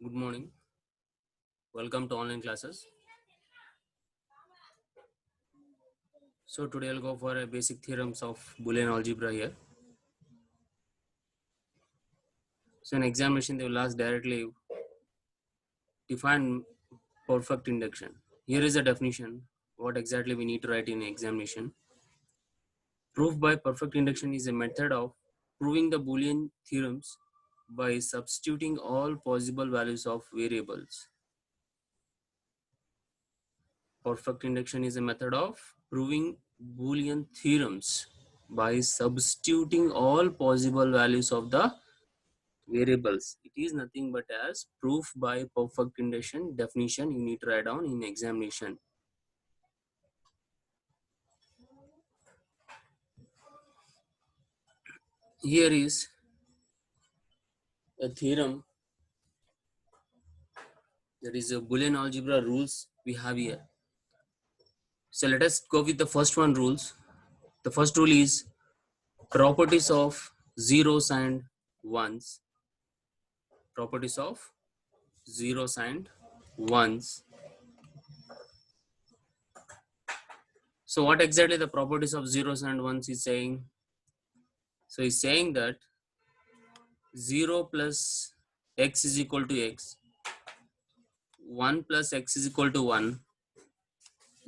Good morning. Welcome to online classes. So today I'll go for a basic theorems of Boolean algebra here. So in examination they will ask directly define perfect induction. Here is a definition. What exactly we need to write in examination. Proof by perfect induction is a method of proving the Boolean theorems by substituting all possible values of variables. Perfect induction is a method of proving Boolean theorems by substituting all possible values of the variables. It is nothing but as proof by perfect induction definition you need to write down in examination. Here is a theorem, that is a Boolean algebra rules we have here. So let us go with the first one rules. The first rule is properties of zeros and ones. Properties of zeros and ones. So what exactly the properties of zeros and ones is saying? So he's saying that 0 plus x is equal to x, 1 plus x is equal to 1,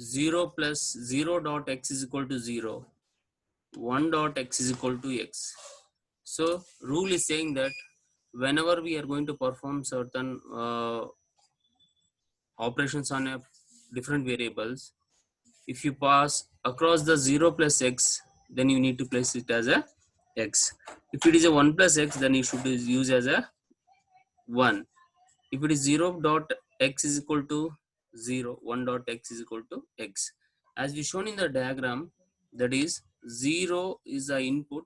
0 plus 0 dot x is equal to 0, 1 dot x is equal to x. So rule is saying that whenever we are going to perform certain operations on a different variables, if you pass across the 0 plus x, then you need to place it as a x. If it is a 1 plus x, then you should use as a 1. If it is 0 dot x is equal to 0, 1 dot x is equal to x. As we shown in the diagram, that is 0 is the input,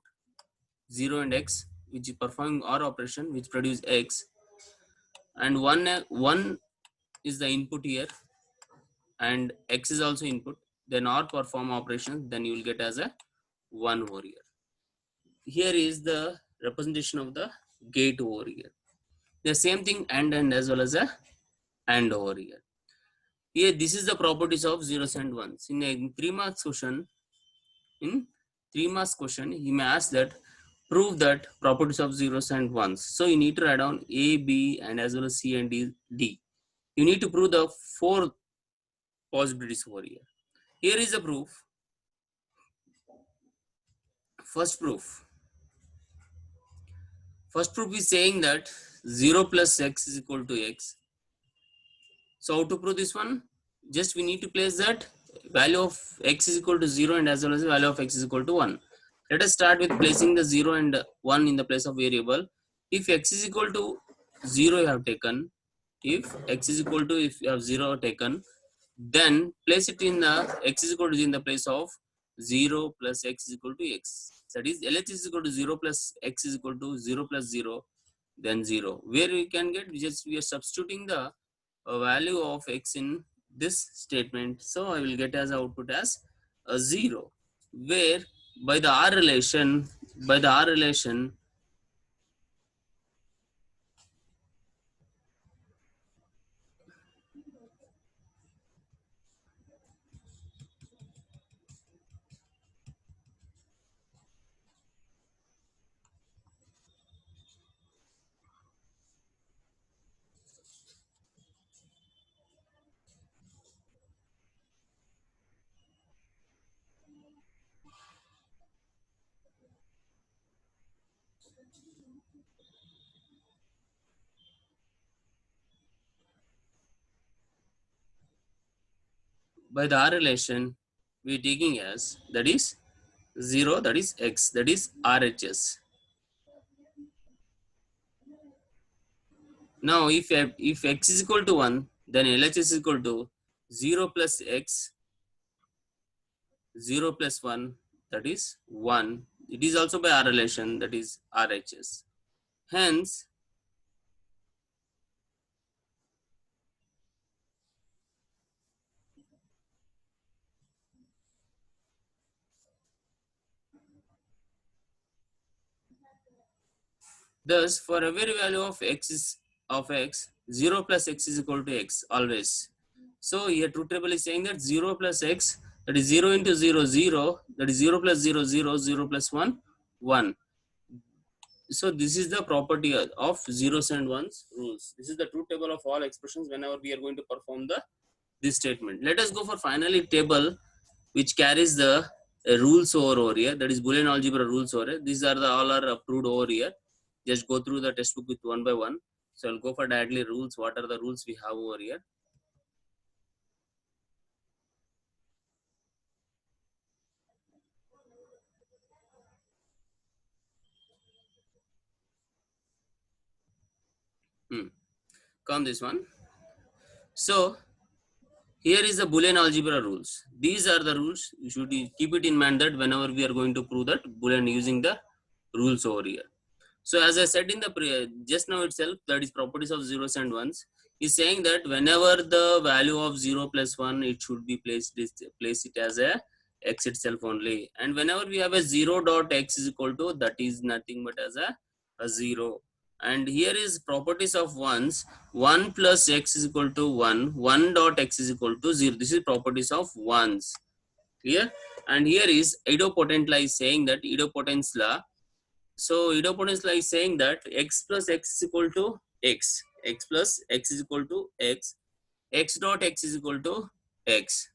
0 and x, which is performing OR operation which produce x, and 1 is the input here and x is also input, then OR perform operation, then you will get as a 1 over here. Here is the representation of the gate over here. The same thing and as well as a and over here. Here this is the properties of zeros and ones. In a 3 marks question, he may ask that prove that properties of zeros and ones. So you need to write down A, B, and as well as C and D. You need to prove the 4 possibilities over here. Here is the proof. First proof. First proof is saying that 0 plus x is equal to x. So how to prove this one? Just we need to place that value of x is equal to 0 and as well as the value of x is equal to 1. Let us start with placing the 0 and 1 in the place of variable. If x is equal to 0 you have taken, if x is equal to, if you have 0 taken, then place it in the x is equal to in the place of 0 plus x is equal to x. That is LH is equal to 0 plus x is equal to 0 plus 0, then 0. Where we can get, we are substituting the value of x in this statement. So I will get as output as a 0, where by the R relation, we are taking as, that is 0, that is x, that is RHS. Now if x is equal to 1, then LHS is equal to 0 plus x, 0 plus 1, that is 1. It is also by R relation, that is RHS. Hence thus for every value of x, 0 plus x is equal to x always. So here truth table is saying that 0 plus x, that is 0 into 0 0, that is 0 plus 0 0, 0 plus 1 1. So this is the property of zeros and ones rules. This is the truth table of all expressions whenever we are going to perform the this statement. Let us go for finally table which carries the rules over here, that is Boolean algebra rules over here. These are the all are approved over here. Just go through the textbook with one by one. So I'll go for directly rules. What are the rules we have over here? Come this one. So here is the Boolean algebra rules. These are the rules. You should keep it in mind that whenever we are going to prove that Boolean using the rules over here. So as I said in the just now itself, that is properties of zeros and ones, is saying that whenever the value of 0 plus 1, it should be place it as a x itself only. And whenever we have a 0 dot x is equal to, that is nothing but as a 0. And here is properties of ones. 1 plus x is equal to 1. 1 dot x is equal to 0. This is properties of ones. Clear? And here is idempotent law is saying that idempotent law. So idempotent law is saying that x plus x is equal to x. X plus x is equal to x. X dot x is equal to x.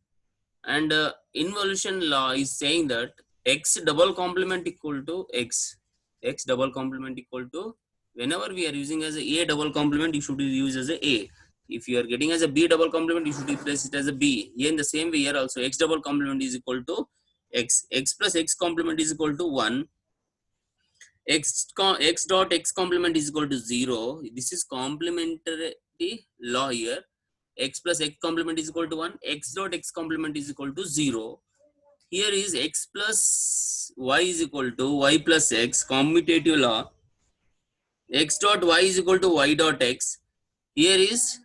And involution law is saying that x double complement equal to x. X double complement equal to, whenever we are using as a double complement, you should use as a. If you are getting as a b double complement, you should replace it as a b. Here in the same way here also, x double complement is equal to x. X plus x complement is equal to 1. X dot x complement is equal to 0. This is complementary law here. X plus x complement is equal to 1. X dot x complement is equal to 0. Here is x plus y is equal to y plus x, commutative law. X dot y is equal to y dot x. Here is,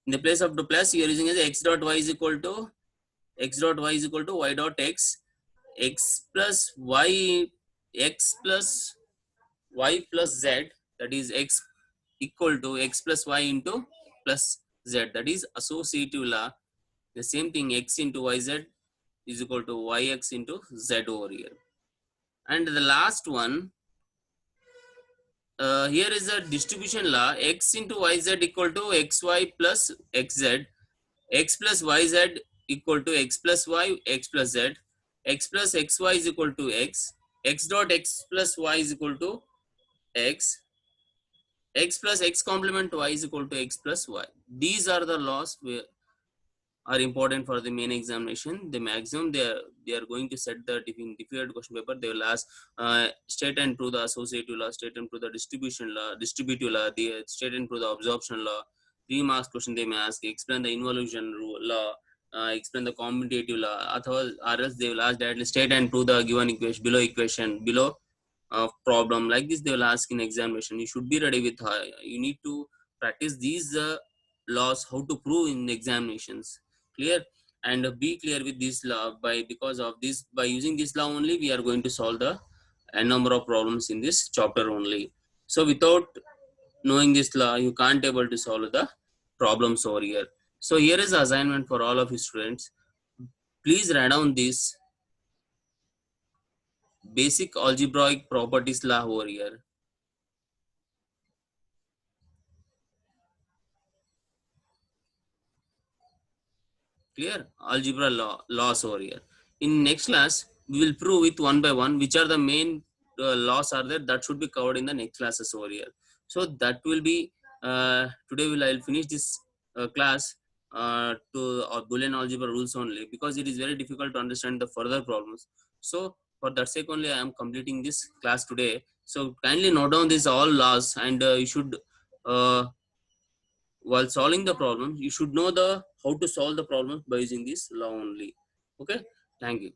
in the place of the plus, you are using as x dot y is equal to y dot x. X plus y, x plus y plus z, that is x equal to x plus y into plus z, that is associative law. The same thing, x into yz is equal to yx into z over here. And the last one, here is a distribution law. X into yz equal to xy plus xz. X plus yz equal to x plus y, x plus z. X plus xy is equal to x. X dot x plus y is equal to x. X plus x complement y is equal to x plus y. These are the laws are important for the main examination. The maximum they are going to set the difficult question paper. They will ask state and prove the associative law, state and prove the distribution law, distributive law, the state and prove the absorption law. 3 marks question they may ask, explain the involution law, explain the commutative law, or else they will ask directly state and prove the given equation below problem. Like this they will ask in examination. You should be ready with you need to practice these laws, how to prove in examinations. Clear? And be clear with this law. Because of this, by using this law only, we are going to solve the a number of problems in this chapter only. So without knowing this law, you can't able to solve the problems over here. So here is the assignment for all of you students. Please write down this basic algebraic properties law over here. Clear? Algebra laws over here. In next class, we will prove it one by one which are the main laws are there that should be covered in the next classes over here. So that will be today I'll finish this class to Boolean algebra rules only, because it is very difficult to understand the further problems. So for that sake only I am completing this class today. So kindly note down these all laws, and you should while solving the problem, you should know the how to solve the problem by using this law only. Okay, thank you.